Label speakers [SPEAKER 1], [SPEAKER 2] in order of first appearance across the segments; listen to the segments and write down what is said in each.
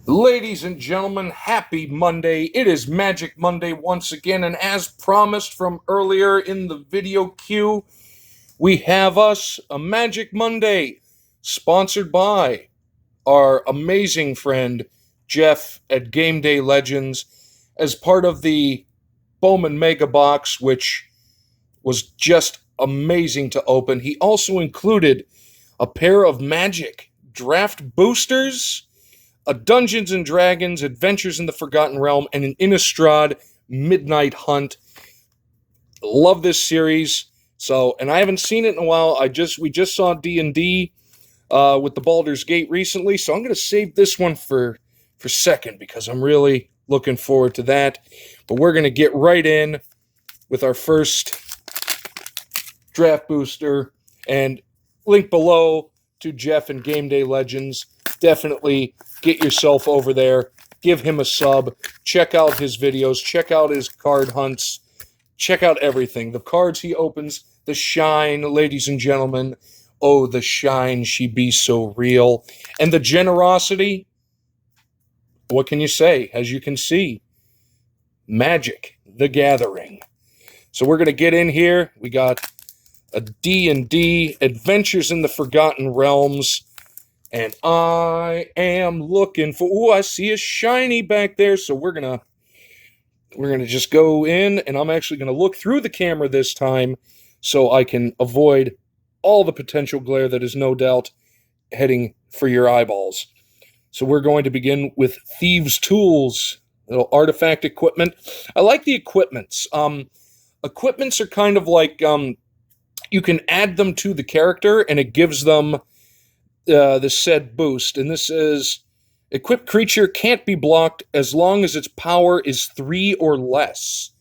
[SPEAKER 1] Ladies and gentlemen, happy Monday. It is Magic Monday once again, and as promised from earlier in the video queue, we have us a Magic Monday sponsored by our amazing friend Jeff at Gameday Legends as part of the Bowman Mega Box, which was just amazing to open. He also included a pair of Magic draft boosters, a Dungeons and Dragons Adventures in the Forgotten Realm, and an Innistrad Midnight Hunt. Love this series. So, and I haven't seen it in a while. We just saw D&D with the Baldur's Gate recently, so I'm going to save this one for second because I'm really looking forward to that. But we're going to get right in with our first draft booster, and link below to Jeff and Gameday Legends. Definitely get yourself over there, give him a sub, check out his videos, check out his card hunts, check out everything. The cards he opens, the shine, ladies and gentlemen. Oh, the shine, she be so real. And the generosity, what can you say? As you can see, Magic, the Gathering. So we're going to get in here. We got a D&D, Adventures in the Forgotten Realms. And I am looking for... Ooh, I see a shiny back there. So we're gonna just go in, and I'm actually gonna look through the camera this time so I can avoid all the potential glare that is no doubt heading for your eyeballs. So we're going to begin with Thieves' Tools, little artifact equipment. I like the equipments. Equipments are kind of like you can add them to the character, and it gives them the said boost. And this is, equipped creature can't be blocked as long as its power is 3 or less.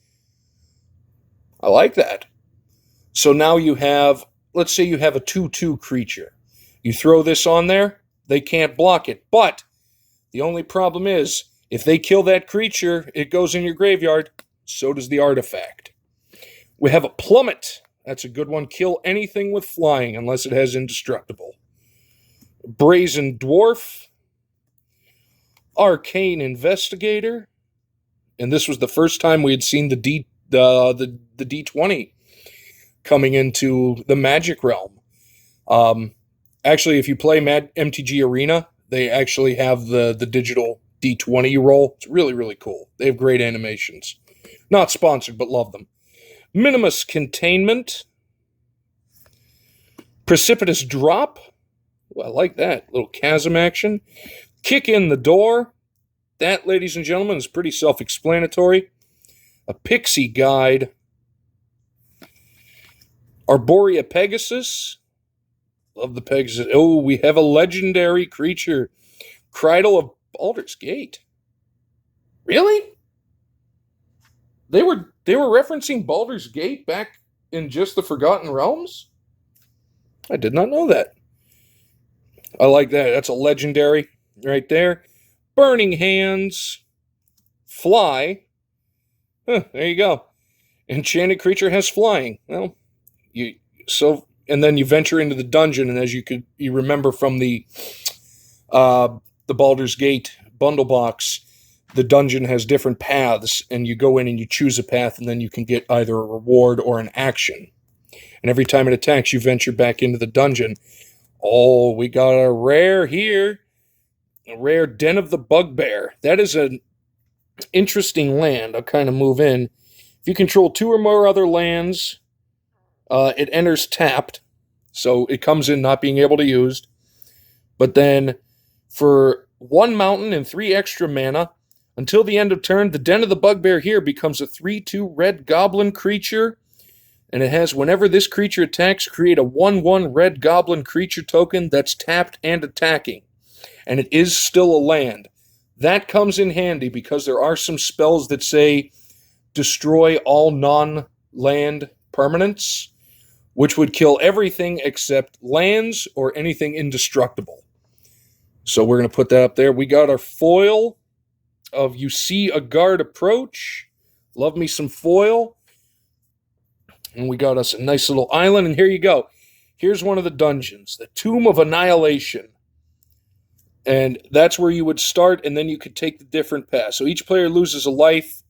[SPEAKER 1] I like that. So now you have, let's say you have a 2/2 creature. You throw this on there, they can't block it. But the only problem is, if they kill that creature, it goes in your graveyard. So does the artifact. We have a plummet. That's a good one. Kill anything with flying unless it has indestructible. Brazen Dwarf, Arcane Investigator, and this was the first time we had seen the D20 coming into the Magic realm. Actually, if you play MTG Arena, they actually have the digital D20 you roll. It's really, really cool. They have great animations. Not sponsored, but love them. Minimus Containment, Precipitous Drop. Ooh, I like that. Little chasm action. Kick in the Door. That, ladies and gentlemen, is pretty self-explanatory. A Pixie Guide. Arborea Pegasus. Love the Pegasus. Oh, we have a legendary creature. Cridle of Baldur's Gate. Really? They were referencing Baldur's Gate back in just the Forgotten Realms? I did not know that. I like that. That's a legendary right there. Burning Hands. Fly. Huh, there you go. Enchanted creature has flying. Well, and then you venture into the dungeon, and as you remember from the Baldur's Gate bundle box, the dungeon has different paths, and you go in and you choose a path, and then you can get either a reward or an action. And every time it attacks, you venture back into the dungeon. Oh, we got a rare here. A rare Den of the Bugbear. That is an interesting land. I'll kind of move in. If you control 2 or more other lands, it enters tapped. So it comes in not being able to use. But then for 1 mountain and 3 extra mana, until the end of turn, the Den of the Bugbear here becomes a 3/2 red goblin creature. And it has, whenever this creature attacks, create a 1/1 red goblin creature token that's tapped and attacking. And it is still a land. That comes in handy because there are some spells that say destroy all non-land permanents, which would kill everything except lands or anything indestructible. So we're going to put that up there. We got our foil of You See a Guard Approach. Love me some foil. And we got us a nice little island, and here you go. Here's one of the dungeons, the Tomb of Annihilation. And that's where you would start, and then you could take the different paths. So each player loses a life,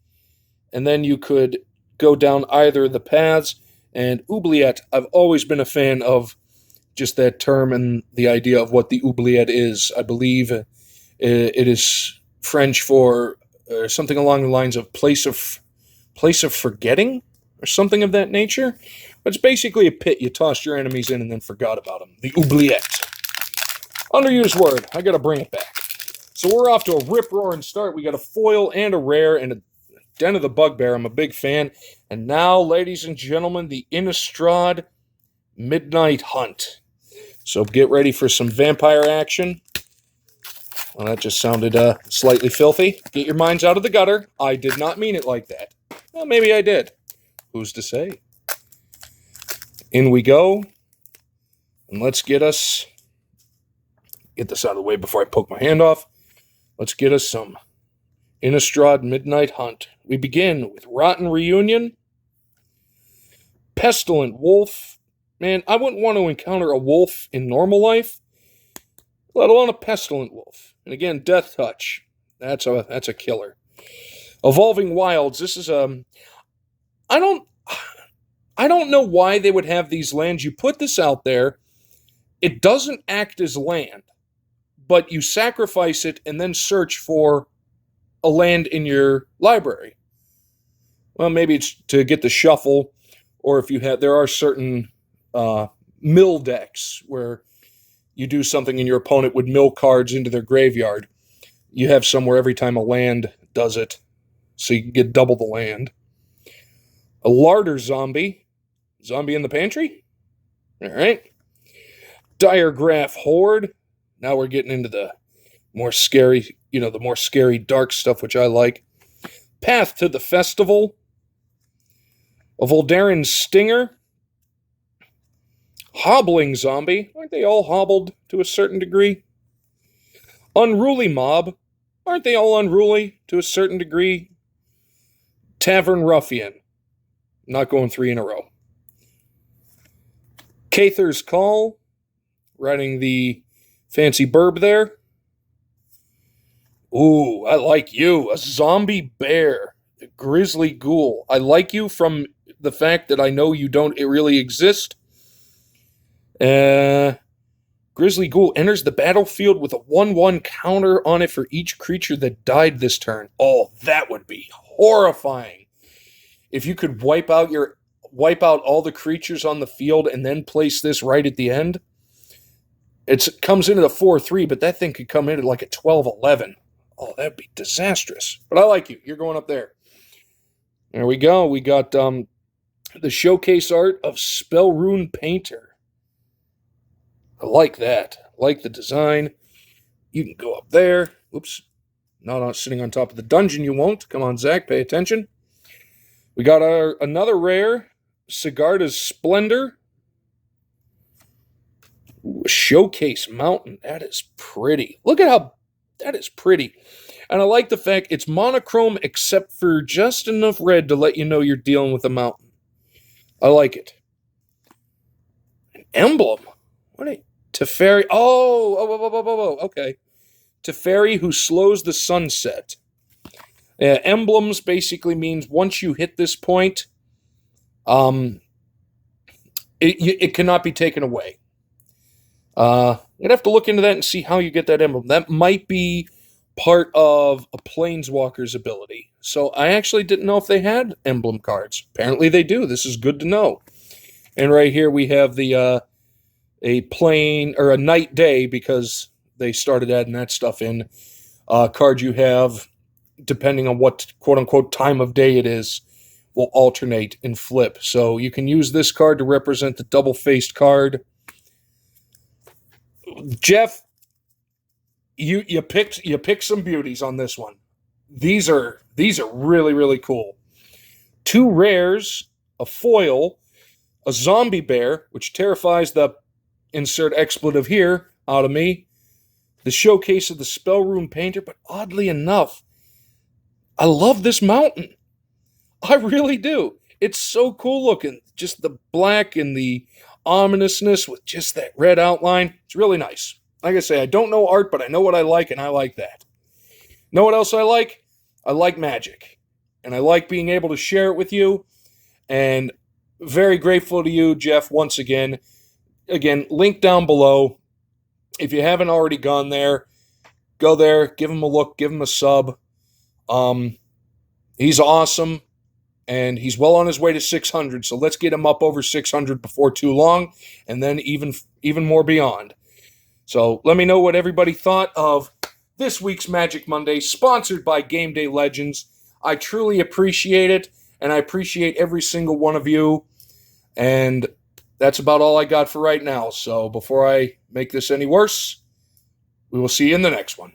[SPEAKER 1] and then you could go down either of the paths. And oubliette, I've always been a fan of just that term and the idea of what the oubliette is. I believe it is French for something along the lines of place of forgetting or something of that nature. But it's basically a pit you tossed your enemies in and then forgot about them. The oubliette. Underused word. I got to bring it back. So we're off to a rip-roaring start. We got a foil and a rare and a Den of the Bugbear. I'm a big fan. And now, ladies and gentlemen, the Innistrad Midnight Hunt. So get ready for some vampire action. Well, that just sounded slightly filthy. Get your minds out of the gutter. I did not mean it like that. Well, maybe I did. Who's to say? In we go. And let's get this out of the way before I poke my hand off. Let's get us some Innistrad Midnight Hunt. We begin with Rotten Reunion. Pestilent Wolf. Man, I wouldn't want to encounter a wolf in normal life, let alone a pestilent wolf. And again, Death Touch. That's a killer. Evolving Wilds. This is I don't know why they would have these lands. You put this out there, it doesn't act as land, but you sacrifice it and then search for a land in your library. Well, maybe it's to get the shuffle, or if you have, there are certain mill decks where you do something and your opponent would mill cards into their graveyard. You have somewhere every time a land does it, so you can get double the land. A larder zombie. Zombie in the pantry? All right. Diregraph Horde. Now we're getting into the more scary, the more scary dark stuff, which I like. Path to the Festival. A Voldaren Stinger. Hobbling Zombie. Aren't they all hobbled to a certain degree? Unruly Mob. Aren't they all unruly to a certain degree? Tavern Ruffian. Not going 3 in a row. Cather's Call. Riding the fancy burb there. Ooh, I like you. A zombie bear. A grizzly ghoul. I like you from the fact that I know you don't really exist. Grizzly Ghoul enters the battlefield with a 1/1 counter on it for each creature that died this turn. Oh, that would be horrifying. If you could wipe out all the creatures on the field and then place this right at the end. It comes in at a 4/3, but that thing could come in at like a 12/11. Oh, that'd be disastrous. But I like you. You're going up there. There we go. We got the showcase art of Spellrune Painter. I like that. I like the design. You can go up there. Oops. Not sitting on top of the dungeon, you won't. Come on, Zach, pay attention. We got another rare, Sigarda's Splendor. Ooh, a Showcase Mountain. That is pretty. Look at how that is pretty. And I like the fact it's monochrome except for just enough red to let you know you're dealing with a mountain. I like it. An emblem. What a Teferi. Oh, okay. Teferi who slows the sunset. Emblems basically means once you hit this point, it cannot be taken away. You'd have to look into that and see how you get that emblem. That might be part of a Planeswalker's ability. So I actually didn't know if they had emblem cards. Apparently they do. This is good to know. And right here we have the a plane or a night day, because they started adding that stuff in. Card you have, depending on what quote-unquote time of day it is, will alternate and flip. So you can use this card to represent the double-faced card. Jeff, you picked some beauties on this one. These are really, really cool. 2 rares, a foil, a zombie bear, which terrifies the insert expletive here out of me, the showcase of the Spellrune Painter, but oddly enough, I love this mountain. I really do. It's so cool looking. Just the black and the ominousness with just that red outline. It's really nice. like I say, I don't know art, but I know what I like, and I like that. Know what else I like? I like Magic. And I like being able to share it with you. And very grateful to you, Jeff, once again. Again, link down below. If you haven't already gone there, go there, give him a look, give him a sub. He's awesome, and he's well on his way to 600, so let's get him up over 600 before too long, and then even more beyond. So let me know what everybody thought of this week's Magic Monday, sponsored by Gameday Legends. I truly appreciate it, and I appreciate every single one of you, and that's about all I got for right now. So before I make this any worse, we will see you in the next one.